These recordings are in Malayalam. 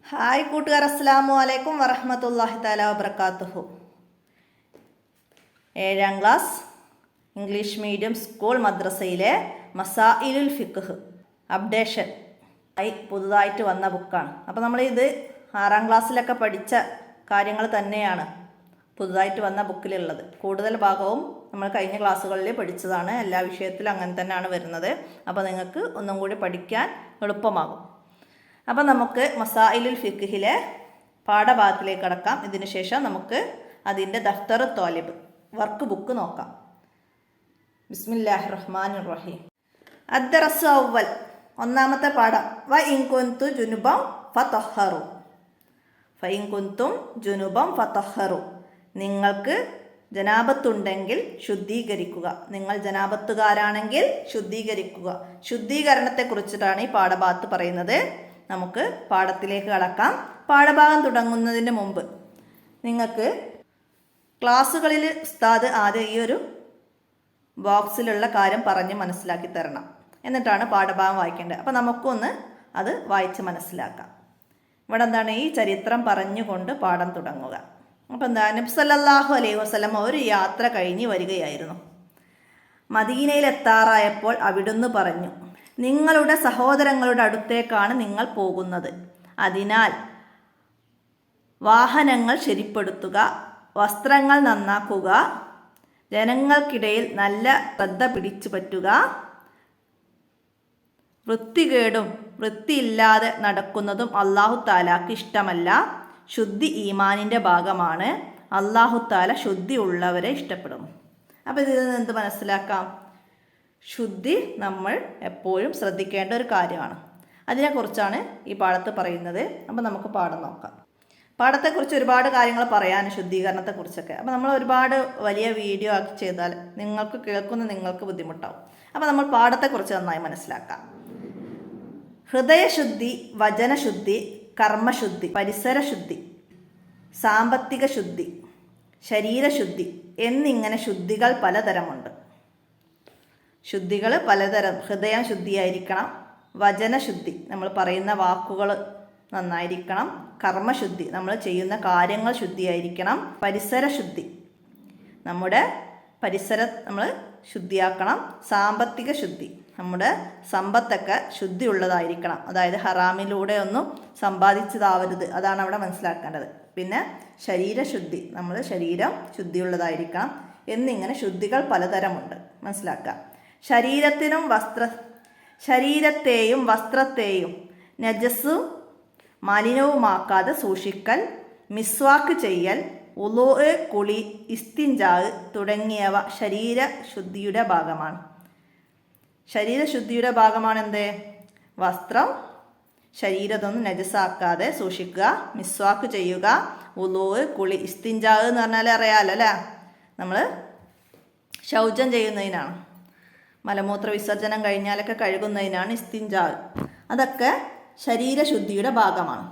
ഹായ് കൂട്ടുകാർ, അസ്സലാമു അലൈക്കും വറഹ്മത്തുള്ളാഹി തആല വബറകാതുഹു. 7ാം ക്ലാസ് ഇംഗ്ലീഷ് മീഡിയം സ്കൂൾ മദ്രസയിലെ മസായിലുൽ ഫിഖ് അപ്ഡേഷൻ ആയി പുതുതായിട്ട് വന്ന ബുക്കാണ്. അപ്പോൾ നമ്മളിത് 6ാം ക്ലാസ്സിലൊക്കെ പഠിച്ച കാര്യങ്ങൾ തന്നെയാണ് പുതുതായിട്ട് വന്ന ബുക്കിലുള്ളത്. കൂടുതൽ ഭാഗവും നമ്മൾ കഴിഞ്ഞ ക്ലാസ്സുകളിൽ പഠിച്ചതാണ്. എല്ലാ വിഷയത്തിലും അങ്ങനെ തന്നെയാണ് വരുന്നത്. അപ്പോൾ നിങ്ങൾക്ക് ഒന്നും കൂടി പഠിക്കാൻ എളുപ്പമാകും. അപ്പം നമുക്ക് മസായിലുൽ ഫിഖിലെ പാഠഭാഗത്തിലേക്ക് കടക്കാം. ഇതിനു ശേഷം നമുക്ക് അതിൻ്റെ ദഫ്തർ ത്വാലിബ് വർക്ക് ബുക്ക് നോക്കാം. ബിസ്മില്ലാഹിർ റഹ്മാനിർ റഹീം. അദ്ദറസു അവ്വൽ, ഒന്നാമത്തെ പാഠം. വ ഇൻ കുന്തു ജുനുബം ഫതഹറു. ഫഇൻ കുന്തും ജുനുബം ഫതഹറു. നിങ്ങൾക്ക് ജനാബത്തുണ്ടെങ്കിൽ ശുദ്ധീകരിക്കുക. നിങ്ങൾ ജനാബത്തുകാരാണെങ്കിൽ ശുദ്ധീകരിക്കുക. ശുദ്ധീകരണത്തെക്കുറിച്ചിട്ടാണ് ഈ പാഠഭാഗത്ത് പറയുന്നത്. നമുക്ക് പാഠത്തിലേക്ക് കടക്കാം. പാഠഭാഗം തുടങ്ങുന്നതിന് മുമ്പ് നിങ്ങൾക്ക് ക്ലാസ്സുകളിൽ ഉസ്താദ് ആദ്യം ഈ ഒരു ബോക്സിലുള്ള കാര്യം പറഞ്ഞ് മനസ്സിലാക്കി തരണം. എന്നിട്ടാണ് പാഠഭാഗം വായിക്കേണ്ടത്. അപ്പോൾ നമുക്കൊന്ന് അത് വായിച്ച് മനസ്സിലാക്കാം. ഇവിടെ എന്താണ്, ഈ ചരിത്രം പറഞ്ഞുകൊണ്ട് പാഠം തുടങ്ങുക. അപ്പോൾ എന്താ, നബി സല്ലല്ലാഹു അലൈഹി വസല്ലം ഒരു യാത്ര കഴിഞ്ഞ് വരികയായിരുന്നു. മദീനയിലെത്താറായപ്പോൾ അവിടുന്ന് പറഞ്ഞു, നിങ്ങളുടെ സഹോദരങ്ങളുടെ അടുത്തേക്കാണ് നിങ്ങൾ പോകുന്നത്. അതിനാൽ വാഹനങ്ങൾ ശരിപ്പെടുത്തുക, വസ്ത്രങ്ങൾ നന്നാക്കുക, ജനങ്ങൾക്കിടയിൽ നല്ല ശ്രദ്ധ പിടിച്ചു പറ്റുക. വൃത്തികേടും വൃത്തിയില്ലാതെ നടക്കുന്നതും അല്ലാഹു തആലക്ക് ഇഷ്ടമല്ല. ശുദ്ധി ഈമാനിൻ്റെ ഭാഗമാണ്. അല്ലാഹു തആല ശുദ്ധി ഉള്ളവരെ ഇഷ്ടപ്പെടും. അപ്പോൾ ഇതിൽ നിന്ന് എന്ത് മനസ്സിലാക്കാം? ശുദ്ധി നമ്മൾ എപ്പോഴും ശ്രദ്ധിക്കേണ്ട ഒരു കാര്യമാണ്. അതിനെക്കുറിച്ചാണ് ഈ പാഠത്ത് പറയുന്നത്. അപ്പോൾ നമുക്ക് പാഠം നോക്കാം. പാഠത്തെക്കുറിച്ച് ഒരുപാട് കാര്യങ്ങൾ പറയാൻ, ശുദ്ധീകരണത്തെക്കുറിച്ചൊക്കെ. അപ്പോൾ നമ്മൾ ഒരുപാട് വലിയ വീഡിയോ ആക്കി ചെയ്താൽ നിങ്ങൾക്ക് ബുദ്ധിമുട്ടാവും. അപ്പോൾ നമ്മൾ പാഠത്തെക്കുറിച്ച് നന്നായി മനസ്സിലാക്കാം. ഹൃദയശുദ്ധി, വചനശുദ്ധി, കർമ്മശുദ്ധി, പരിസരശുദ്ധി, സാമ്പത്തിക ശുദ്ധി, ശരീരശുദ്ധി എന്നിങ്ങനെ ശുദ്ധികൾ പലതരമുണ്ട്. ശുദ്ധികൾ പലതരം. ഹൃദയം ശുദ്ധിയായിരിക്കണം. വചനശുദ്ധി, നമ്മൾ പറയുന്ന വാക്കുകൾ നന്നായിരിക്കണം. കർമ്മശുദ്ധി, നമ്മൾ ചെയ്യുന്ന കാര്യങ്ങൾ ശുദ്ധിയായിരിക്കണം. പരിസരശുദ്ധി, നമ്മുടെ പരിസരം നമ്മൾ ശുദ്ധിയാക്കണം. സാമ്പത്തിക ശുദ്ധി, നമ്മുടെ സമ്പത്തൊക്കെ ശുദ്ധിയുള്ളതായിരിക്കണം. അതായത് ഹറാമിലൂടെ ഒന്നും സമ്പാദിച്ചതാവരുത്. അതാണ് അവിടെ മനസ്സിലാക്കേണ്ടത്. പിന്നെ ശരീരശുദ്ധി, നമ്മൾ ശരീരം ശുദ്ധിയുള്ളതായിരിക്കണം. എന്നിങ്ങനെ ശുദ്ധികൾ പലതരമുണ്ട്, മനസ്സിലാക്കുക. ശരീരത്തെയും വസ്ത്രത്തെയും നജസ്സും മലിനവുമാക്കാതെ സൂക്ഷിക്കൽ, മിസ്വാക്ക് ചെയ്യൽ, ഉളൂ, കുളി, ഇസ്തിൻജാ തുടങ്ങിയവ ശരീരശുദ്ധിയുടെ ഭാഗമാണ്. ശരീരശുദ്ധിയുടെ ഭാഗമാണ് എന്ത്? വസ്ത്രം, ശരീരത്തൊന്നും നജസാക്കാതെ സൂക്ഷിക്കുക, മിസ്വാക്ക് ചെയ്യുക, ഉളൂ, കുളി. ഇസ്തിൻജാ എന്ന് പറഞ്ഞാൽ അറിയാമല്ലോ അല്ലേ, നമ്മൾ ശൗചം ചെയ്യുന്നതിനാണ്. മലമൂത്ര വിസർജനം കഴിഞ്ഞാലൊക്കെ കഴുകുന്നതിനാണ് ഇസ്തിൻജാ. അതൊക്കെ ശരീരശുദ്ധിയുടെ ഭാഗമാണ്.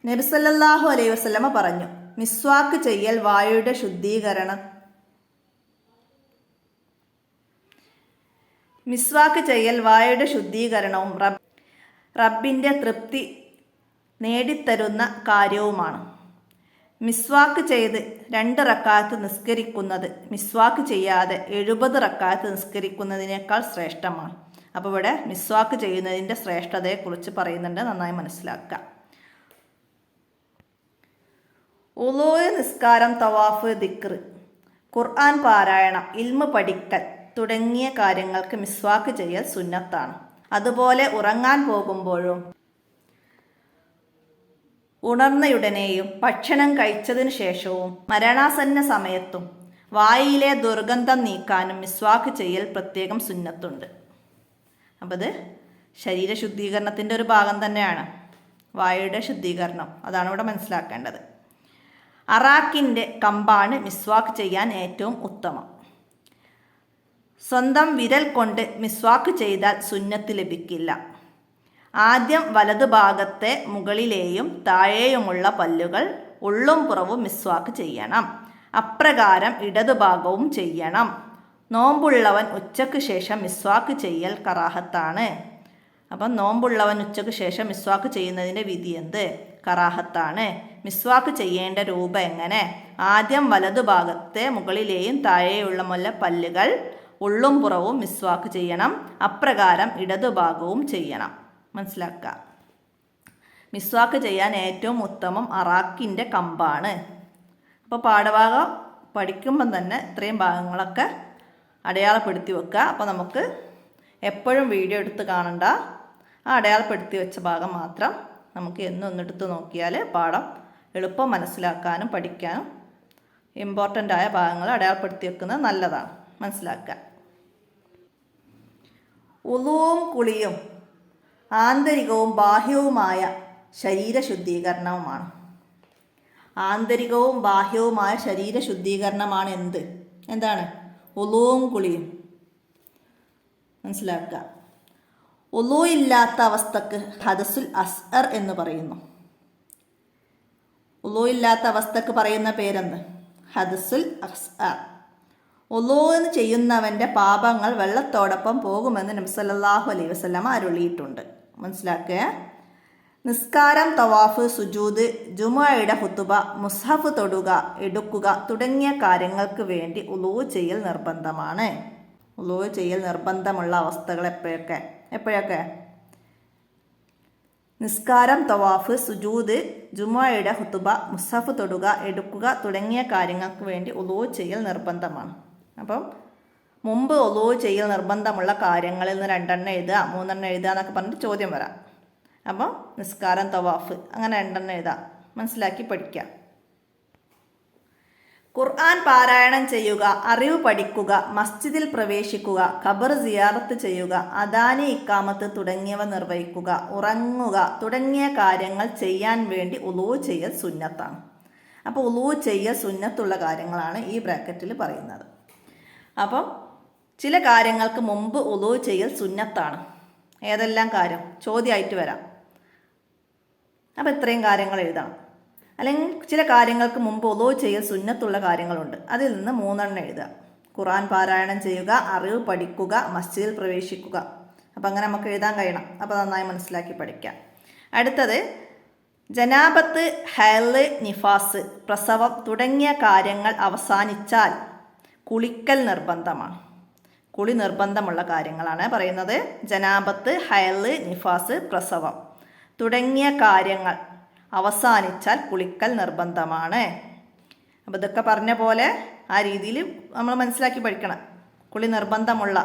നബി സല്ലല്ലാഹു അലൈഹി വസല്ലമ പറഞ്ഞു, മിസ്വാക്ക് ചെയ്യൽ വായുടെ ശുദ്ധീകരണവും റബ്ബിൻ്റെ തൃപ്തി നേടിത്തരുന്ന കാര്യവുമാണ്. മിസ്വാക്ക് ചെയ്ത് 2 റക്അത്ത് നിസ്കരിക്കുന്നത് മിസ്വാക്ക് ചെയ്യാതെ 70 റക്അത്ത് നിസ്കരിക്കുന്നതിനേക്കാൾ ശ്രേഷ്ഠമാണ്. അപ്പോൾ ഇവിടെ മിസ്വാക്ക് ചെയ്യുന്നതിൻ്റെ ശ്രേഷ്ഠതയെക്കുറിച്ച് പറയുന്നുണ്ട്, നന്നായി മനസ്സിലാക്കുക. ഉളൂ, നിസ്കാരം, തവാഫ്, ദിക്ർ, ഖുർആൻ പാരായണം, ഇൽമ് പഠിക്കൽ തുടങ്ങിയ കാര്യങ്ങൾക്ക് മിസ്വാക്ക് ചെയ്യൽ സുന്നത്താണ്. അതുപോലെ ഉറങ്ങാൻ പോകുമ്പോഴും ഉണർന്നയുടനെയും ഭക്ഷണം കഴിച്ചതിന് ശേഷവും മരണാസന്ന സമയത്തും വായിലെ ദുർഗന്ധം നീക്കാനും മിസ്വാക്ക് ചെയ്യൽ പ്രത്യേകം സുന്നത്തുണ്ട്. അപ്പോൾ ഇത് ശരീരശുദ്ധീകരണത്തിൻ്റെ ഒരു ഭാഗം തന്നെയാണ്, വായുടെ ശുദ്ധീകരണം. അതാണ് ഇവിടെ മനസ്സിലാക്കേണ്ടത്. അറാക്കിൻ്റെ കമ്പാണ് മിസ്വാക്ക് ചെയ്യാൻ ഏറ്റവും ഉത്തമം. സ്വന്തം വിരൽ കൊണ്ട് മിസ്വാക്ക് ചെയ്താൽ സുന്നത്ത് ലഭിക്കില്ല. ആദ്യം വലതുഭാഗത്തെ മുകളിലെയും താഴെയുമുള്ള പല്ലുകൾ ഉള്ളും പുറവും മിസ്വാക്ക് ചെയ്യണം. അപ്രകാരം ഇടതുഭാഗവും ചെയ്യണം. നോമ്പുള്ളവൻ ഉച്ചയ്ക്ക് ശേഷം മിസ്വാക്ക് ചെയ്യൽ കറാഹത്താണ്. അപ്പം നോമ്പുള്ളവൻ ഉച്ചയ്ക്ക് ശേഷം മിസ്വാക്ക് ചെയ്യുന്നതിൻ്റെ വിധി എന്ത്? കറാഹത്താണ്. മിസ്വാക്ക് ചെയ്യേണ്ട രൂപം എങ്ങനെ? ആദ്യം വലതുഭാഗത്തെ മുകളിലെയും താഴെയുള്ള പല്ലുകൾ ഉള്ളും പുറവും മിസ്വാക്ക് ചെയ്യണം. അപ്രകാരം ഇടതുഭാഗവും ചെയ്യണം. മനസ്സിലാക്കുക. മിസ്വാക്ക് ചെയ്യാൻ ഏറ്റവും ഉത്തമം അറാക്കിൻ്റെ കമ്പാണ്. അപ്പോൾ പാഠഭാഗം പഠിക്കുമ്പം തന്നെ ഇത്രയും ഭാഗങ്ങളൊക്കെ അടയാളപ്പെടുത്തി വെക്കുക. അപ്പോൾ നമുക്ക് എപ്പോഴും വീഡിയോ എടുത്ത് കാണണ്ട, ആ അടയാളപ്പെടുത്തി വെച്ച ഭാഗം മാത്രം നമുക്ക് ഒന്നെടുത്ത് നോക്കിയാൽ പാഠം എളുപ്പം മനസ്സിലാക്കാനും പഠിക്കാനും ഇമ്പോർട്ടൻ്റ് ആയ ഭാഗങ്ങൾ അടയാളപ്പെടുത്തി വെക്കുന്നത് നല്ലതാണ്. മനസ്സിലാക്കുക. ഉളുവും കുളിയും ആന്തരികവും ബാഹ്യവുമായ ശരീര ശുദ്ധീകരണവുമാണ്. ആന്തരികവും ബാഹ്യവുമായ ശരീര ശുദ്ധീകരണമാണ് എന്താണ്? ഉളുവും കുളിയും. മനസ്സിലാക്കുക. ഉളു ഇല്ലാത്ത അവസ്ഥക്ക് ഹദസുൽ അസ്അർ എന്ന് പറയുന്നു. ഉളു ഇല്ലാത്ത അവസ്ഥക്ക് പറയുന്ന പേരെന്ത്? ഹദസുൽ അസ്അർ. ഉളു ചെയ്യുന്നവൻ്റെ പാപങ്ങൾ വെള്ളത്തോടൊപ്പം പോകുമെന്ന് നബി സല്ലല്ലാഹു അലൈഹി വസല്ലമ അരുളിയിട്ടുണ്ട്. മനസ്സിലാക്കുക. നിസ്കാരം, തവാഫ്, സുജൂദ്, ജുമുഅയുടെ ഖുതുബ, മുസ്ഹഫ് തൊടുക, എടുക്കുക തുടങ്ങിയ കാര്യങ്ങൾക്ക് വേണ്ടി ഉളു ചെയ്യൽ നിർബന്ധമാണ്. ഉളു ചെയ്യൽ നിർബന്ധമുള്ള അവസ്ഥകൾ എപ്പോഴൊക്കെ? നിസ്കാരം, തവാഫ്, സുജൂദ്, ജുമുഅയുടെ ഖുതുബ, മുസ്ഹഫ് തൊടുക, എടുക്കുക തുടങ്ങിയ കാര്യങ്ങൾക്ക് വേണ്ടി ഉളു ചെയ്യൽ നിർബന്ധമാണ്. അപ്പം മുമ്പ് ഉളു ചെയ്യൽ നിർബന്ധമുള്ള കാര്യങ്ങളിൽ നിന്ന് 2 എഴുതുക, 3 എഴുതുക എന്നൊക്കെ പറഞ്ഞിട്ട് ചോദ്യം വരാം. അപ്പം നിസ്കാരം, തവാഫ് അങ്ങനെ 2 എഴുതാം. മനസ്സിലാക്കി പഠിക്കുക. ഖുർആൻ പാരായണം ചെയ്യുക, അറിവ് പഠിക്കുക, മസ്ജിദിൽ പ്രവേശിക്കുക, ഖബർ സിയാറത്ത് ചെയ്യുക, അദാനി, ഇക്കാമത്ത് തുടങ്ങിയവ നിർവഹിക്കുക, ഉറങ്ങുക തുടങ്ങിയ കാര്യങ്ങൾ ചെയ്യാൻ വേണ്ടി ഉളു ചെയ്യൽ സുന്നത്താണ്. അപ്പോൾ ഉളു ചെയ്യൽ സുന്നത്തുള്ള കാര്യങ്ങളാണ് ഈ ബ്രാക്കറ്റിൽ പറയുന്നത്. അപ്പം ചില കാര്യങ്ങൾക്ക് മുമ്പ് ഉളു ചെയ്യൽ സുന്നത്താണ്. ഏതെല്ലാം കാര്യം? ചോദ്യമായിട്ട് വരാം. അപ്പോൾ ഇത്രയും കാര്യങ്ങൾ എഴുതണം. അല്ലെങ്കിൽ ചില കാര്യങ്ങൾക്ക് മുമ്പ് ഉളു ചെയ്യൽ സുന്നത്തുള്ള കാര്യങ്ങളുണ്ട്, അതിൽ നിന്ന് 3 എഴുതുക. ഖുർആൻ പാരായണം ചെയ്യുക, അറിവ് പഠിക്കുക, മസ്ജിദിൽ പ്രവേശിക്കുക. അപ്പം അങ്ങനെ നമുക്ക് എഴുതാൻ കഴിയണം. അപ്പോൾ നന്നായി മനസ്സിലാക്കി പഠിക്കാം. അടുത്തത് ജനാബത്ത്, ഹൈള്, നിഫാസ്, പ്രസവം തുടങ്ങിയ കാര്യങ്ങൾ അവസാനിച്ചാൽ കുളിക്കൽ നിർബന്ധമാണ്. കുളി നിർബന്ധമുള്ള കാര്യങ്ങളാണ് പറയുന്നത്. ജനാബത്ത്, ഹൈള്, നിഫാസ്, പ്രസവം തുടങ്ങിയ കാര്യങ്ങൾ അവസാനിച്ചാൽ കുളിക്കൽ നിർബന്ധമാണ്. അപ്പോൾ ഇതൊക്കെ പറഞ്ഞ പോലെ ആ രീതിയിൽ നമ്മൾ മനസ്സിലാക്കി പഠിക്കണം. കുളി നിർബന്ധമുള്ള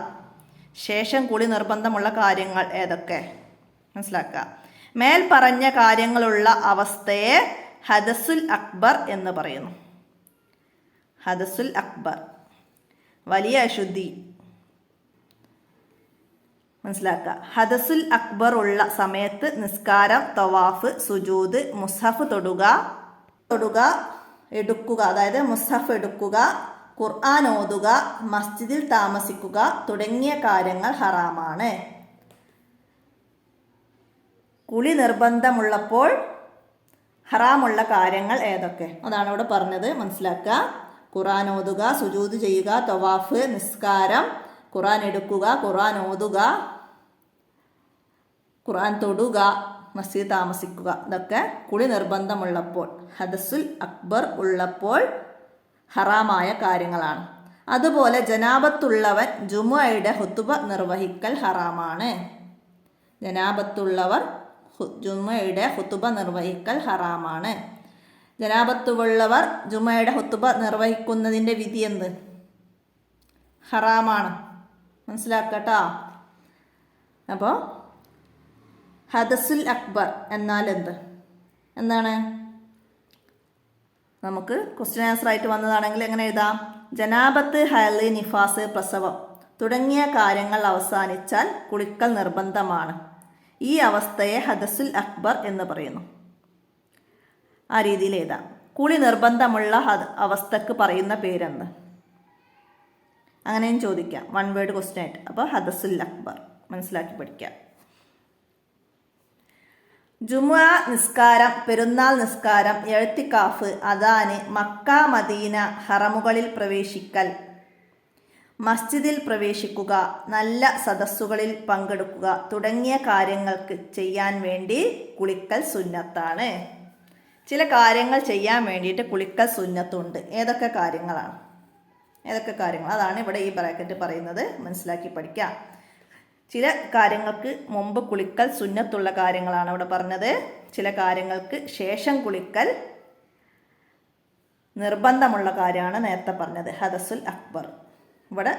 കുളി നിർബന്ധമുള്ള കാര്യങ്ങൾ ഏതൊക്കെ മനസ്സിലാക്കുക. മേൽ പറഞ്ഞ കാര്യങ്ങളുള്ള അവസ്ഥയെ ഹദസുൽ അക്ബർ എന്ന് പറയുന്നു. ഹദസുൽ അക്ബർ വലിയ അശുദ്ധി. മനസ്സിലാക്കുക. ഹദസുൽ അക്ബർ ഉള്ള സമയത്ത് നിസ്കാരം, തവാഫ്, സുജൂദ്, മുസ്ഹഫ് തൊടുക, എടുക്കുക, അതായത് മുസ്ഹഫ് എടുക്കുക, ഖുർആൻ ഓതുക, മസ്ജിദിൽ താമസിക്കുക തുടങ്ങിയ കാര്യങ്ങൾ ഹറാമാണ്. കുളി നിർബന്ധമുള്ളപ്പോൾ ഹറാമുള്ള കാര്യങ്ങൾ ഏതൊക്കെ? അതാണ് ഇവിടെ പറഞ്ഞത്. മനസ്സിലാക്കുക. ഖുർആൻ ഓതുക, സുജൂദ് ചെയ്യുക, തവാഫ്, നിസ്കാരം, ഖുർആൻ എടുക്കുക, ഖുർആൻ ഓതുക, ഖുർആൻ തൊടുക, മസ്ജിദ് താമസിക്കുക. ഇതൊക്കെ കുളി നിർബന്ധമുള്ളപ്പോൾ, ഹദസുൽ അക്ബർ ഉള്ളപ്പോൾ ഹറാമായ കാര്യങ്ങളാണ്. അതുപോലെ ജനാബത്തുള്ളവൻ ജുമുഅയുടെ ഖുതുബ നിർവഹിക്കൽ ഹറാമാണ്. ജനാബത്തുള്ളവർ ജുമുഅയുടെ ഖുതുബ നിർവഹിക്കൽ ഹറാമാണ്. ജനാബത്തുള്ളവർ ജുമുഅയുടെ ഖുതുബ നിർവഹിക്കുന്നതിൻ്റെ വിധി എന്ത്? ഹറാമാണ്. മനസ്സിലാക്കട്ടോ. അപ്പോൾ ഹദസുൽ അക്ബർ എന്നാൽ എന്താണ്? നമുക്ക് ക്വസ്റ്റ്യൻ ആൻസർ ആയിട്ട് വന്നതാണെങ്കിൽ എങ്ങനെ എഴുതാം? ജനാബത്ത്, ഹൈള്, നിഫാസ്, പ്രസവം തുടങ്ങിയ കാര്യങ്ങൾ അവസാനിച്ചാൽ കുളിക്കൽ നിർബന്ധമാണ്. ഈ അവസ്ഥയെ ഹദസുൽ അക്ബർ എന്ന് പറയുന്നു. ആ രീതിയിൽ എഴുതാം. കുളി നിർബന്ധമുള്ള അവസ്ഥക്ക് പറയുന്ന പേരെന്ത്? അങ്ങനെയും ചോദിക്കാം. 1 വേർഡ് ക്വസ്റ്റ്യൻ ആയിട്ട്. അപ്പോൾ ഹദസുൽ അക്ബർ മനസ്സിലാക്കി പഠിക്കാം. ജുമുഅ നിസ്കാരം, പെരുന്നാൾ നിസ്കാരം, എഴുത്തിക്കാഫ്, അദാന്, മക്ക, മദീന, ഹറമുകളിൽ പ്രവേശിക്കൽ, മസ്ജിദിൽ പ്രവേശിക്കുക, നല്ല സദസ്സുകളിൽ പങ്കെടുക്കുക തുടങ്ങിയ കാര്യങ്ങൾക്ക് ചെയ്യാൻ വേണ്ടി കുളിക്കൽ സുന്നത്താണ്. ചില കാര്യങ്ങൾ ചെയ്യാൻ വേണ്ടിയിട്ട് കുളിക്കൽ സുന്നത്തുണ്ട്. ഏതൊക്കെ കാര്യങ്ങളാണ്? അതാണ് ഇവിടെ ഈ ബ്രാക്കറ്റ് പറയുന്നത്. മനസ്സിലാക്കി പഠിക്കാം. ചില കാര്യങ്ങൾക്ക് മുമ്പ് കുളിക്കൽ സുന്നത്തുള്ള കാര്യങ്ങളാണ് ഇവിടെ പറഞ്ഞത്. ചില കാര്യങ്ങൾക്ക് ശേഷം കുളിക്കൽ നിർബന്ധമുള്ള കാര്യമാണ് നേരത്തെ പറഞ്ഞത്, ഹദസുൽ അക്ബർ. ഇവിടെ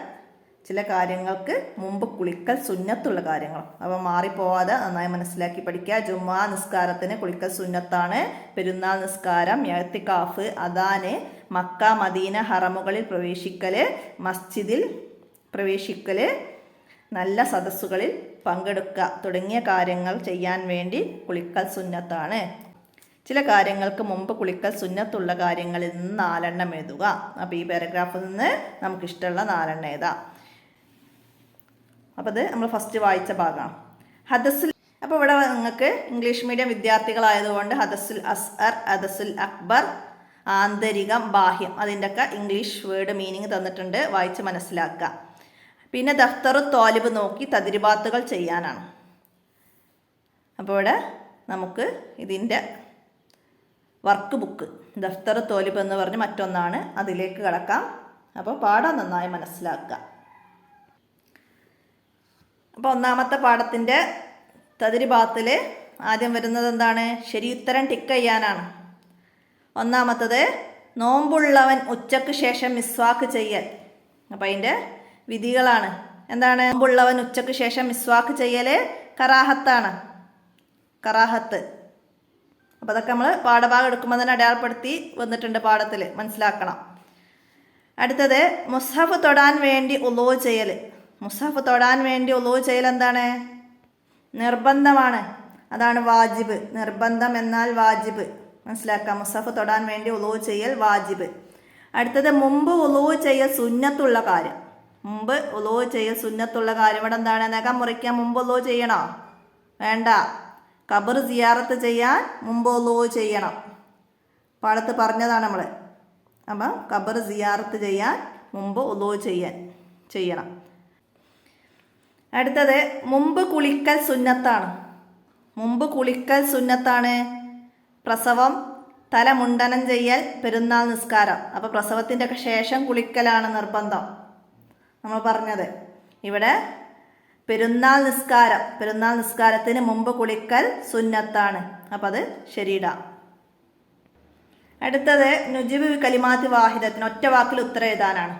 ചില കാര്യങ്ങൾക്ക് മുമ്പ് കുളിക്കൽ സുന്നത്തുള്ള കാര്യങ്ങൾ. അപ്പോൾ മാറിപ്പോവാതെ നന്നായി മനസ്സിലാക്കി പഠിക്കുക. ജുമാ നിസ്കാരത്തിന് കുളിക്കൽ സുന്നത്താണ്. പെരുന്നാൾ നിസ്കാരം, ഇഅ്തികാഫ്, അദാന്, മക്ക മദീന ഹറമുകളിൽ പ്രവേശിക്കൽ, മസ്ജിദിൽ പ്രവേശിക്കൽ, നല്ല സദസ്സുകളിൽ പങ്കെടുക്കുക തുടങ്ങിയ കാര്യങ്ങൾ ചെയ്യാൻ വേണ്ടി കുളിക്കൽ സുന്നത്താണ്. ചില കാര്യങ്ങൾക്ക് മുമ്പ് കുളിക്കൽ സുന്നത്തുള്ള കാര്യങ്ങളിൽ നിന്ന് 4 എണ്ണം എഴുതുക. അപ്പോൾ ഈ പാരഗ്രാഫിൽ നിന്ന് നമുക്കിഷ്ടമുള്ള 4 എണ്ണം എഴുതാം. അപ്പോൾ ഇത് നമ്മൾ ഫസ്റ്റ് വായിച്ച ഭാഗമാണ്. ഹദസുൽ. അപ്പോൾ ഇവിടെ നിങ്ങൾക്ക് ഇംഗ്ലീഷ് മീഡിയം വിദ്യാർത്ഥികളായതുകൊണ്ട് ഹദസുൽ അസ്അർ, ഹദസുൽ അക്ബർ, ആന്തരികം, ബാഹ്യം, അതിൻ്റെയൊക്കെ ഇംഗ്ലീഷ് വേർഡ് മീനിങ് തന്നിട്ടുണ്ട്. വായിച്ച് മനസ്സിലാക്കുക. പിന്നെ ദഫ്തറു തോലിബ് നോക്കി തദ്രിബാത്തുകൾ ചെയ്യാനാണ്. അപ്പോൾ ഇവിടെ നമുക്ക് ഇതിൻ്റെ വർക്ക് ബുക്ക് ദഫ്തർ തോലിബ് എന്ന് പറഞ്ഞ് മറ്റൊന്നാണ്, അതിലേക്ക് കടക്കാം. അപ്പോൾ പാഠം നന്നായി മനസ്സിലാക്കുക. അപ്പോൾ ഒന്നാമത്തെ പാഠത്തിൻ്റെ തദ്രിബാത്തിൽ ആദ്യം വരുന്നത് എന്താണ്? ശരിയുത്തരം ടിക്ക് ചെയ്യാനാണ്. ഒന്നാമത്തത് നോമ്പുള്ളവൻ ഉച്ചയ്ക്ക് ശേഷം മിസ്വാക്ക് ചെയ്യൽ. അപ്പോൾ അതിൻ്റെ വിധികളാണ്. എന്താണ്? നോമ്പുള്ളവൻ ഉച്ചയ്ക്ക് ശേഷം മിസ്വാക്ക് ചെയ്യൽ കറാഹത്താണ്. കറാഹത്ത്. അപ്പോൾ അതൊക്കെ നമ്മൾ പാഠഭാഗം എടുക്കുമ്പോൾ തന്നെ അടയാളപ്പെടുത്തി വന്നിട്ടുണ്ട് പാഠത്തിൽ, മനസ്സിലാക്കണം. അടുത്തത് മുസ്ഹഫ് തൊടാൻ വേണ്ടി ഉളൂ ചെയ്യൽ. മുസ്ഹഫ് തൊടാൻ വേണ്ടി ഉളൂ ചെയ്യൽ എന്താണ്? നിർബന്ധമാണ്. അതാണ് വാജിബ്. നിർബന്ധം എന്നാൽ വാജിബ്, മനസ്സിലാക്കാം. മുസ്ഹഫ് തൊടാൻ വേണ്ടി ഉളൂ ചെയ്യൽ വാജിബ്. അടുത്തത് മുമ്പ് ഉളൂ ചെയ്യൽ സുന്നത്തുള്ള കാര്യം. മുമ്പ് ഉളൂ ചെയ്യൽ സുന്നത്തുള്ള കാര്യം. ഇവിടെ എന്താണ്? നഖം മുറിക്കാൻ മുമ്പ് ഉളൂ ചെയ്യണോ? വേണ്ട. ഖബർ സിയാറത്ത് ചെയ്യാൻ മുമ്പ് ഉളൂ ചെയ്യണം. പാടത്ത് പറഞ്ഞതാണ് നമ്മൾ. അപ്പം ഖബർ സിയാറത്ത് ചെയ്യാൻ മുമ്പ് ഉളൂ ചെയ്യണം. അടുത്തത് മുമ്പ് കുളിക്കൽ സുന്നത്താണ്. മുമ്പ് കുളിക്കൽ സുന്നത്താണ്. പ്രസവം, തല മുണ്ടനം ചെയ്യൽ, പെരുന്നാൾ നിസ്കാരം. അപ്പോൾ പ്രസവത്തിൻ്റെ ഒക്കെ ശേഷം കുളിക്കലാണ് നിർബന്ധം നമ്മൾ പറഞ്ഞത്. ഇവിടെ പെരുന്നാൾ നിസ്കാരത്തിന് മുമ്പ് കുളിക്കൽ സുന്നത്താണ്. അപ്പം അത് ശരിയിടാം. അടുത്തത് നുജിബ് കലിമാത്ത് വാഹിദത്തിന്, ഒറ്റ വാക്കിൽ ഉത്തരം എഴുതാനാണ്.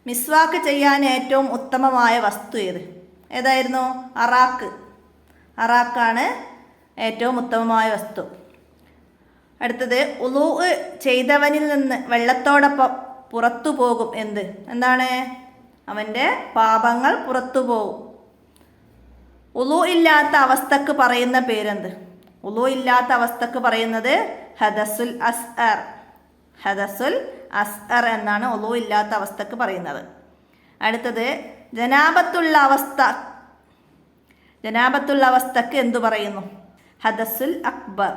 മിസ്വാക്ക് ചെയ്യാൻ ഏറ്റവും ഉത്തമമായ വസ്തു ഏതായിരുന്നു? അറാക്കാണ് ഏറ്റവും ഉത്തമമായ വസ്തു. അടുത്തത് ഉളൂ ചെയ്തവനിൽ നിന്ന് വെള്ളത്തോടൊപ്പം പുറത്തു പോകും എന്താണ്? അവൻ്റെ പാപങ്ങൾ പുറത്തു പോകും. ഉളൂ ഇല്ലാത്ത അവസ്ഥക്ക് പറയുന്ന പേരെന്ത്? ഉളൂ ഇല്ലാത്ത അവസ്ഥക്ക് പറയുന്നത് ഹദസുൽ അസ്അർ. ഹദസുൽ അസ്അർ എന്നാണ് ഉളൂ ഇല്ലാത്ത അവസ്ഥക്ക് പറയുന്നത്. അടുത്തത് ജനാബത്തുള്ള അവസ്ഥക്ക് എന്തു പറയുന്നു? ഹദസുൽ അക്ബർ.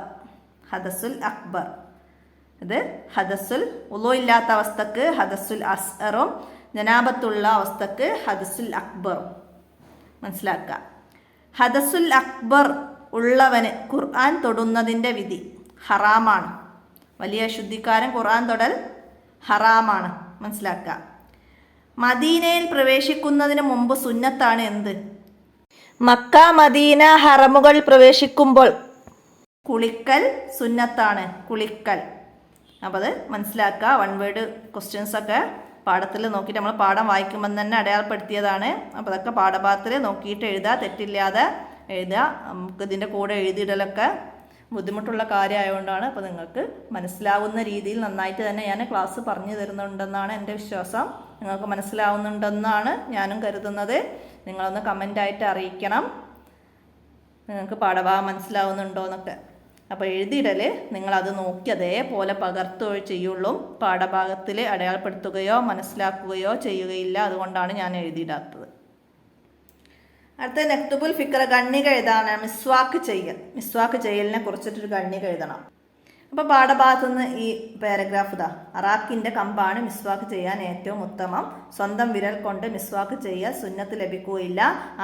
ഇത് ഹദസുൽ. ഉളൂ ഇല്ലാത്ത അവസ്ഥക്ക് ഹദസുൽ അസ്അറും ജനാബത്തുള്ള അവസ്ഥക്ക് ഹദസുൽ അക്ബറും. മനസ്സിലാക്കുക. ഹദസുൽ അക്ബർ ഉള്ളവന് ഖുർആൻ തൊടുന്നതിൻ്റെ വിധി ഹറാമാണ്. വലിയ ശുദ്ധിക്കാരൻ ഖുർആൻ തൊടൽ ഹറാമാണ്. മനസ്സിലാക്കുക. മദീനയിൽ പ്രവേശിക്കുന്നതിന് മുമ്പ് സുന്നത്താണ് മക്ക മദീന ഹറമുകളിൽ പ്രവേശിക്കുമ്പോൾ കുളിക്കൽ സുന്നത്താണ്. കുളിക്കൽ. അപ്പോൾ അത് മനസ്സിലാക്കുക. 1 വേർഡ് ക്വസ്റ്റ്യൻസൊക്കെ പാഠത്തിൽ നോക്കിയിട്ട് നമ്മൾ പാഠം വായിക്കുമ്പോൾ തന്നെ അടയാളപ്പെടുത്തിയതാണ്. അപ്പോൾ അതൊക്കെ പാഠഭാഗത്തിൽ നോക്കിയിട്ട് എഴുതുക, തെറ്റില്ലാതെ എഴുതുക. നമുക്ക് ഇതിൻ്റെ കൂടെ എഴുതിയിടലൊക്കെ ബുദ്ധിമുട്ടുള്ള കാര്യമായതുകൊണ്ടാണ്. അപ്പോൾ നിങ്ങൾക്ക് മനസ്സിലാവുന്ന രീതിയിൽ നന്നായിട്ട് തന്നെ ഞാൻ ക്ലാസ് പറഞ്ഞു തരുന്നുണ്ടെന്നാണ് എൻ്റെ വിശ്വാസം. നിങ്ങൾക്ക് മനസ്സിലാവുന്നുണ്ടെന്നാണ് ഞാനും കരുതുന്നത്. നിങ്ങളൊന്ന് കമൻ്റായിട്ട് അറിയിക്കണം നിങ്ങൾക്ക് പാഠഭാഗം മനസ്സിലാവുന്നുണ്ടോ എന്നൊക്കെ. അപ്പോൾ എഴുതിയിടൽ നിങ്ങളത് നോക്കി അതേപോലെ പകർത്തുകയോ ചെയ്യുള്ളൂ. പാഠഭാഗത്തിൽ അടയാളപ്പെടുത്തുകയോ മനസ്സിലാക്കുകയോ ചെയ്യുകയില്ല. അതുകൊണ്ടാണ് ഞാൻ എഴുതിയിടാത്തത്. അടുത്ത നക്തുബുൽ ഫിക്ര, ഗണ്ണിക എഴുതാണ്. മിസ്വാക്ക് ചെയ്യലിനെ കുറിച്ചിട്ടൊരു ഗണ്ണിക എഴുതണം. അപ്പോൾ പാഠഭാഗത്തു നിന്ന് ഈ പാരഗ്രാഫ് ഇതാ. അറാക്കിൻ്റെ കമ്പാണ് മിസ്വാക്ക് ചെയ്യാൻ ഏറ്റവും ഉത്തമം. സ്വന്തം വിരൽ കൊണ്ട് മിസ്വാക്ക് ചെയ്യാൻ സുന്നത്ത് ലഭിക്കുകയില്ല.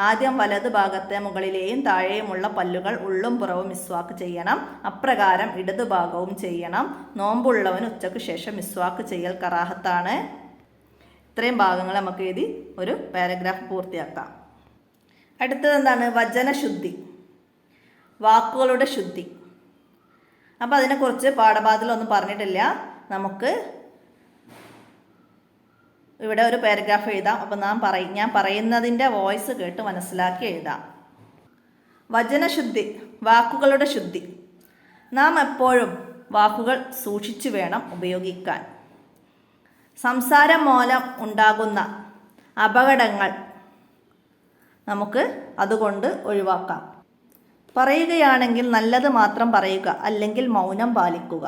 ആദ്യം വലത് ഭാഗത്തെ മുകളിലെയും താഴെയുമുള്ള പല്ലുകൾ ഉള്ളും പുറവും മിസ്വാക്ക് ചെയ്യണം. അപ്രകാരം ഇടതു ഭാഗവും ചെയ്യണം. നോമ്പുള്ളവന് ഉച്ചയ്ക്ക് ശേഷം മിസ്വാക്ക് ചെയ്യൽ കറാഹത്താണ്. ഇത്രയും ഭാഗങ്ങൾ നമുക്ക് എഴുതി ഒരു പാരഗ്രാഫ് പൂർത്തിയാക്കാം. അടുത്തത് എന്താണ്? വചനശുദ്ധി, വാക്കുകളുടെ ശുദ്ധി. അപ്പോൾ അതിനെക്കുറിച്ച് പാഠഭാഗത്തിലൊന്നും പറഞ്ഞിട്ടില്ല. നമുക്ക് ഇവിടെ ഒരു പാരഗ്രാഫ് എഴുതാം. അപ്പോൾ ഞാൻ പറയുന്നതിൻ്റെ വോയിസ് കേട്ട് മനസ്സിലാക്കി എഴുതാം. വചനശുദ്ധി, വാക്കുകളുടെ ശുദ്ധി. നാം എപ്പോഴും വാക്കുകൾ സൂക്ഷിച്ചു വേണം ഉപയോഗിക്കാൻ. സംസാരം മൂലം ഉണ്ടാകുന്ന അപകടങ്ങൾ നമുക്ക് അതുകൊണ്ട് ഒഴിവാക്കാം. പറയുകയാണെങ്കിൽ നല്ലത് മാത്രം പറയുക, അല്ലെങ്കിൽ മൗനം പാലിക്കുക.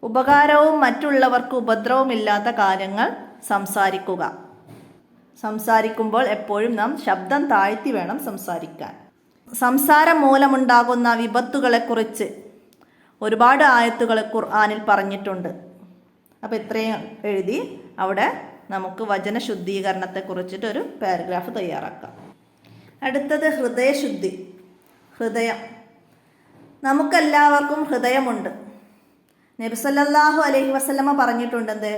ഉപകാരവും മറ്റുള്ളവർക്ക് ഉപദ്രവമില്ലാത്ത കാര്യങ്ങൾ സംസാരിക്കുക. സംസാരിക്കുമ്പോൾ എപ്പോഴും നാം ശബ്ദം താഴ്ത്തി വേണം സംസാരിക്കാൻ. സംസാരം മൂലമുണ്ടാകുന്ന വിപത്തുകളെക്കുറിച്ച് ഒരുപാട് ആയത്തുകൾ ഖുർആനിൽ പറഞ്ഞിട്ടുണ്ട്. അപ്പോൾ ഇത്രയും എഴുതി അവിടെ നമുക്ക് വചന ശുദ്ധീകരണത്തെക്കുറിച്ചിട്ട് ഒരു പാരഗ്രാഫ് തയ്യാറാക്കാം. അടുത്തത് ഹൃദയശുദ്ധി, ഹൃദയം. നമുക്കെല്ലാവർക്കും ഹൃദയമുണ്ട്. നബി സല്ലല്ലാഹു അലൈഹി വസല്ലമ പറഞ്ഞിട്ടുണ്ടെന്ത്?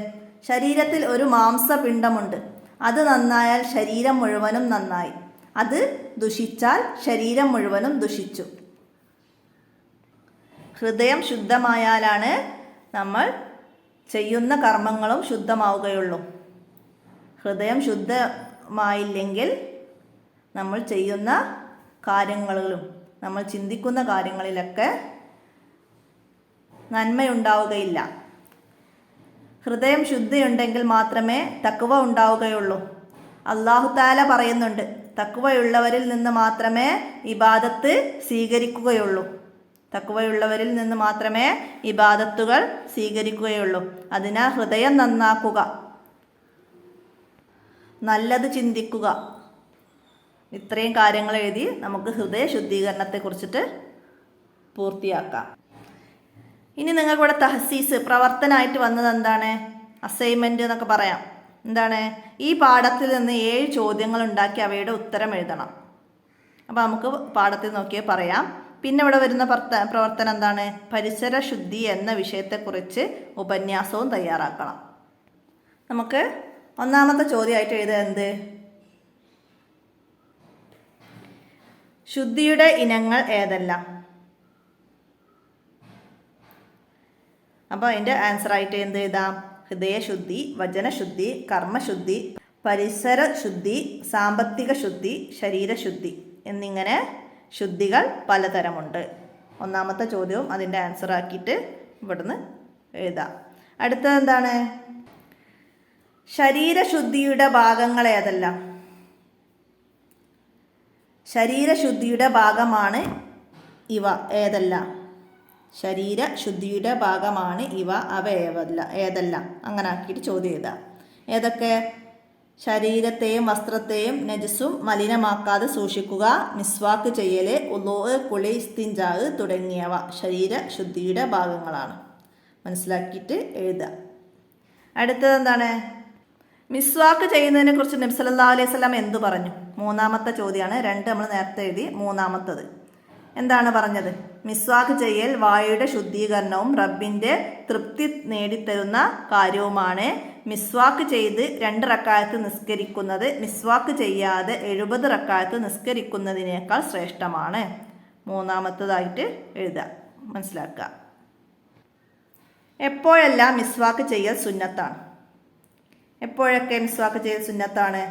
ശരീരത്തിൽ ഒരു മാംസപിണ്ഡമുണ്ട്. അത് നന്നായാൽ ശരീരം മുഴുവനും നന്നായി, അത് ദുഷിച്ചാൽ ശരീരം മുഴുവനും ദുഷിച്ചു. ഹൃദയം ശുദ്ധമായാലാണ് നമ്മൾ ചെയ്യുന്ന കർമ്മങ്ങളും ശുദ്ധമാവുകയുള്ളൂ. ഹൃദയം ശുദ്ധമായില്ലെങ്കിൽ നമ്മൾ ചെയ്യുന്ന കാര്യങ്ങളിലും നമ്മൾ ചിന്തിക്കുന്ന കാര്യങ്ങളിലൊക്കെ നന്മയുണ്ടാവുകയില്ല. ഹൃദയം ശുദ്ധിയുണ്ടെങ്കിൽ മാത്രമേ തഖ്വ ഉണ്ടാവുകയുള്ളൂ. അല്ലാഹു തആല പറയുന്നുണ്ട്, തഖ്വയുള്ളവരിൽ നിന്ന് മാത്രമേ ഇബാദത്ത് സ്വീകരിക്കുകയുള്ളൂ. തഖ്വയുള്ളവരിൽ നിന്ന് മാത്രമേ ഇബാദത്തുകൾ സ്വീകരിക്കുകയുള്ളൂ. അതിനാൽ ഹൃദയം നന്നാക്കുക, നല്ലത് ചിന്തിക്കുക. ഇത്രയും കാര്യങ്ങൾ എഴുതി നമുക്ക് ഹൃദയ ശുദ്ധീകരണത്തെക്കുറിച്ചിട്ട് പൂർത്തിയാക്കാം. ഇനി നിങ്ങൾക്കിവിടെ തഹസീസ് പ്രവർത്തനമായിട്ട് വന്നത് എന്താണ്? അസൈൻമെൻറ്റ് എന്നൊക്കെ പറയാം. എന്താണ്? ഈ പാഠത്തിൽ നിന്ന് 7 ചോദ്യങ്ങൾ ഉണ്ടാക്കി അവയുടെ ഉത്തരം എഴുതണം. അപ്പോൾ നമുക്ക് പാഠത്തിൽ നോക്കിയേ പറയാം. പിന്നെ ഇവിടെ വരുന്ന പ്രവർത്തനം എന്താണ്? പരിസര ശുദ്ധി എന്ന വിഷയത്തെക്കുറിച്ച് ഉപന്യാസവും തയ്യാറാക്കണം. നമുക്ക് ഒന്നാമത്തെ ചോദ്യമായിട്ട് എഴുതുക എന്ത്? ശുദ്ധിയുടെ ഇനങ്ങൾ ഏതെല്ലാം? അപ്പോൾ അതിൻ്റെ ആൻസറായിട്ട് എന്ത് എഴുതാം? ഹൃദയശുദ്ധി, വചനശുദ്ധി, കർമ്മശുദ്ധി, പരിസര ശുദ്ധി, സാമ്പത്തിക ശുദ്ധി, ശരീരശുദ്ധി എന്നിങ്ങനെ ശുദ്ധികൾ പലതരമുണ്ട്. ഒന്നാമത്തെ ചോദ്യവും അതിൻ്റെ ആൻസറാക്കിയിട്ട് ഇവിടുന്ന് എഴുതാം. അടുത്തത് എന്താണ്? ശരീരശുദ്ധിയുടെ ഭാഗങ്ങൾ ഏതെല്ലാം? ശരീരശുദ്ധിയുടെ ഭാഗമാണ് ഇവ ഏതെല്ലാം? ശരീരശുദ്ധിയുടെ ഭാഗമാണ് ഇവ, അവ ഏതെല്ലാം? അങ്ങനെ ആക്കിയിട്ട് ചോദ്യം എഴുതാം. ഏതൊക്കെ? ശരീരത്തെയും വസ്ത്രത്തെയും നജസും മലിനമാക്കാതെ സൂക്ഷിക്കുക, മിസ്വാക്ക് ചെയ്യൽ, ഉളൂ, കുളി, ഇസ്തിൻജാ തുടങ്ങിയവ ശരീരശുദ്ധിയുടെ ഭാഗങ്ങളാണ്. മനസ്സിലാക്കിയിട്ട് എഴുതുക. അടുത്തത് എന്താണ്? മിസ്വാക്ക് ചെയ്യുന്നതിനെ കുറിച്ച് നബി സല്ലല്ലാഹു അലൈഹി വസല്ലം എന്തു പറഞ്ഞു? മൂന്നാമത്തെ ചോദ്യമാണ്. 2 നമ്മൾ നേരത്തെ എഴുതി. മൂന്നാമത്തത് എന്താണ് പറഞ്ഞത്? മിസ്വാക്ക് ചെയ്യൽ വായുടെ ശുദ്ധീകരണവും റബ്ബിൻ്റെ തൃപ്തി നേടിത്തരുന്ന കാര്യവുമാണ്. മിസ്വാക്ക് ചെയ്ത് 2 റക്അത്ത് നിസ്കരിക്കുന്നത് മിസ്വാക്ക് ചെയ്യാതെ 70 റക്അത്ത് നിസ്കരിക്കുന്നതിനേക്കാൾ ശ്രേഷ്ഠമാണ്. മൂന്നാമത്തതായിട്ട് എഴുതുക. മനസ്സിലാക്കുക. എപ്പോഴെല്ലാം മിസ്വാക്ക് ചെയ്യൽ സുന്നത്താണ്? എപ്പോഴൊക്കെ മിസ്വാക്ക് ചെയ്യൽ സുന്നത്താണ്?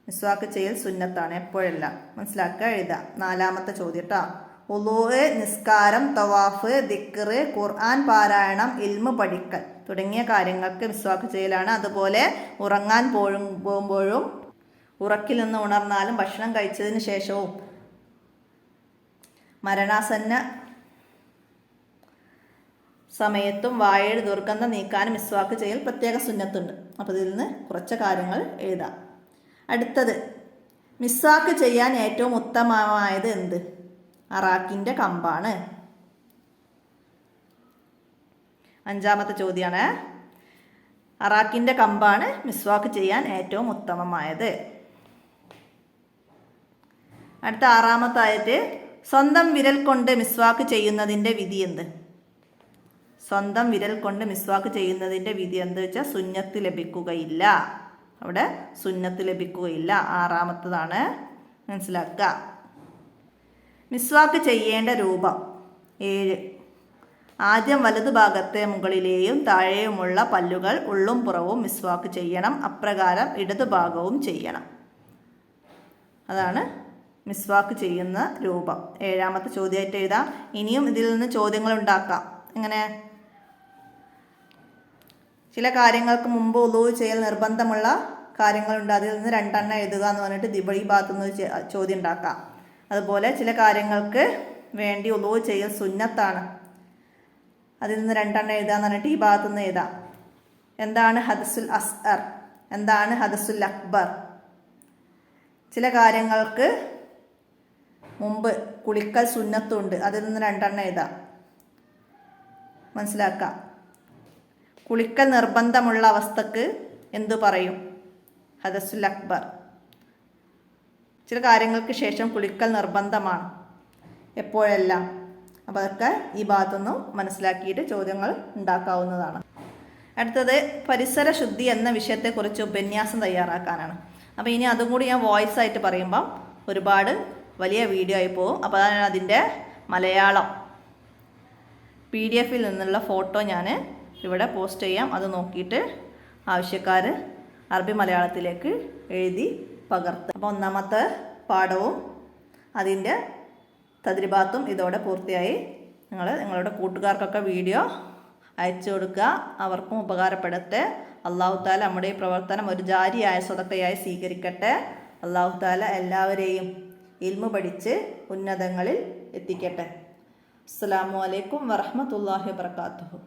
മിസ്വാക്ക് ചെയ്യൽ സുന്നത്താണ് എപ്പോഴെല്ലാം. മനസ്സിലാക്കുക, എഴുതുക. നാലാമത്തെ ചോദ്യം കേട്ടോ. ഉളൂ, നിസ്കാരം, തവാഫ്, ദിക്ർ, ഖുർആൻ പാരായണം, ഇൽമ് പഠിക്കൽ തുടങ്ങിയ കാര്യങ്ങൾക്ക് മിസ്വാക്ക് ചെയ്യലാണ്. അതുപോലെ ഉറങ്ങാൻ പോകുമ്പോഴും ഉറക്കിൽ നിന്ന് ഉണർന്നാലും ഭക്ഷണം കഴിച്ചതിന് ശേഷവും മരണാസന്ന സമയത്തും വായയുടെ ദുർഗന്ധം നീക്കാനും മിസ്വാക്ക് ചെയ്യൽ പ്രത്യേക സുന്നത്തുണ്ട്. അപ്പോൾ ഇതിൽ നിന്ന് കുറച്ച് കാര്യങ്ങൾ എഴുതാം. അടുത്തത്, മിസ്വാക്ക് ചെയ്യാൻ ഏറ്റവും ഉത്തമമായത് എന്ത്? അറാക്കിൻ്റെ കമ്പാണ്. 5-ാമത്തെ ചോദ്യമാണ്. അറാക്കിൻ്റെ കമ്പാണ് മിസ്വാക്ക് ചെയ്യാൻ ഏറ്റവും ഉത്തമമായത്. അടുത്ത 6-ാമത്തായിട്ട് സ്വന്തം വിരൽ കൊണ്ട് മിസ്വാക്ക് ചെയ്യുന്നതിൻ്റെ വിധി എന്ത്? സ്വന്തം വിരൽ കൊണ്ട് മിസ്വാക്ക് ചെയ്യുന്നതിൻ്റെ വിധി എന്ത് വെച്ചാൽ സുന്നത്ത് ലഭിക്കുകയില്ല. അവിടെ സുന്നത്ത് ലഭിക്കുകയില്ല. 6-ാമത്തതാണ്, മനസ്സിലാക്കുക. മിസ്വാക്ക് ചെയ്യേണ്ട രൂപം 7. ആദ്യം വലതു ഭാഗത്തെ മുകളിലെയും താഴെയുമുള്ള പല്ലുകൾ ഉള്ളും പുറവും മിസ്വാക്ക് ചെയ്യണം. അപ്രകാരം ഇടതുഭാഗവും ചെയ്യണം. അതാണ് മിസ്വാക്ക് ചെയ്യുന്ന രൂപം. 7-ാമത്തെ ചോദ്യമായിട്ട് എഴുതാം. ഇനിയും ഇതിൽ നിന്ന് ചോദ്യങ്ങൾ ഉണ്ടാക്കാം. എങ്ങനെ? ചില കാര്യങ്ങൾക്ക് മുമ്പ് ഉളൂ ചെയ്യൽ നിർബന്ധമുള്ള കാര്യങ്ങളുണ്ട്, അതിൽ നിന്ന് 2 എണ്ണം എഴുതുക എന്ന് പറഞ്ഞിട്ട് ഈ ഭാഗത്തുനിന്ന് ചോദ്യം ഉണ്ടാക്കാം. അതുപോലെ ചില കാര്യങ്ങൾക്ക് വേണ്ടി ഉളൂ ചെയ്യൽ സുന്നത്താണ്, അതിൽ നിന്ന് 2 എണ്ണം എഴുതുക എന്ന് പറഞ്ഞിട്ട് ഈ ഭാഗത്തുനിന്ന് എഴുതാം. എന്താണ് ഹദസുൽ അസ്അർ, എന്താണ് ഹദസുൽ അക്ബർ? ചില കാര്യങ്ങൾക്ക് മുമ്പ് കുളിക്കൽ സുന്നത്തുണ്ട്, അതിൽ നിന്ന് 2 എണ്ണം എഴുതാം. മനസ്സിലാക്കാം. കുളിക്കൽ നിർബന്ധമുള്ള അവസ്ഥക്ക് എന്തു പറയും? ഹദസുൽ അക്ബർ. ചില കാര്യങ്ങൾക്ക് ശേഷം കുളിക്കൽ നിർബന്ധമാണ്, എപ്പോഴെല്ലാം. അപ്പോൾ അതൊക്കെ ഈ ഭാഗത്തുനിന്നും മനസ്സിലാക്കിയിട്ട് ചോദ്യങ്ങൾ ഉണ്ടാക്കാവുന്നതാണ്. അടുത്തത് പരിസര ശുദ്ധി എന്ന വിഷയത്തെക്കുറിച്ച് ഉപന്യാസം തയ്യാറാക്കാനാണ്. അപ്പോൾ ഇനി അതും കൂടി ഞാൻ വോയിസ് ആയിട്ട് പറയുമ്പം ഒരുപാട് വലിയ വീഡിയോ ആയി പോകും. അപ്പോൾ അതാണ് അതിൻ്റെ മലയാളം PDF നിന്നുള്ള ഫോട്ടോ ഞാൻ ഇവിടെ പോസ്റ്റ് ചെയ്യാം. അത് നോക്കിയിട്ട് ആവശ്യക്കാർ അറബി മലയാളത്തിലേക്ക് എഴുതി പകർത്തുക. അപ്പോൾ 1-ാമത്തെ പാഠവും അതിൻ്റെ തദ്രിബാത്തും ഇതോടെ പൂർത്തിയായി. നിങ്ങളുടെ കൂട്ടുകാർക്കൊക്കെ വീഡിയോ അയച്ചു കൊടുക്കുക, അവർക്കും ഉപകാരപ്പെടട്ടെ. അല്ലാഹു തആല നമ്മുടെ ഈ പ്രവർത്തനം ഒരു ജാരിയായ സ്വതക്കയായി സ്വീകരിക്കട്ടെ. അല്ലാഹു തആല എല്ലാവരെയും ഇൽമു പഠിച്ച് ഉന്നതങ്ങളിൽ എത്തിക്കട്ടെ. അസ്സലാമു അലൈക്കും വറഹ്മത്തുള്ളാഹി വബറകാതുഹു.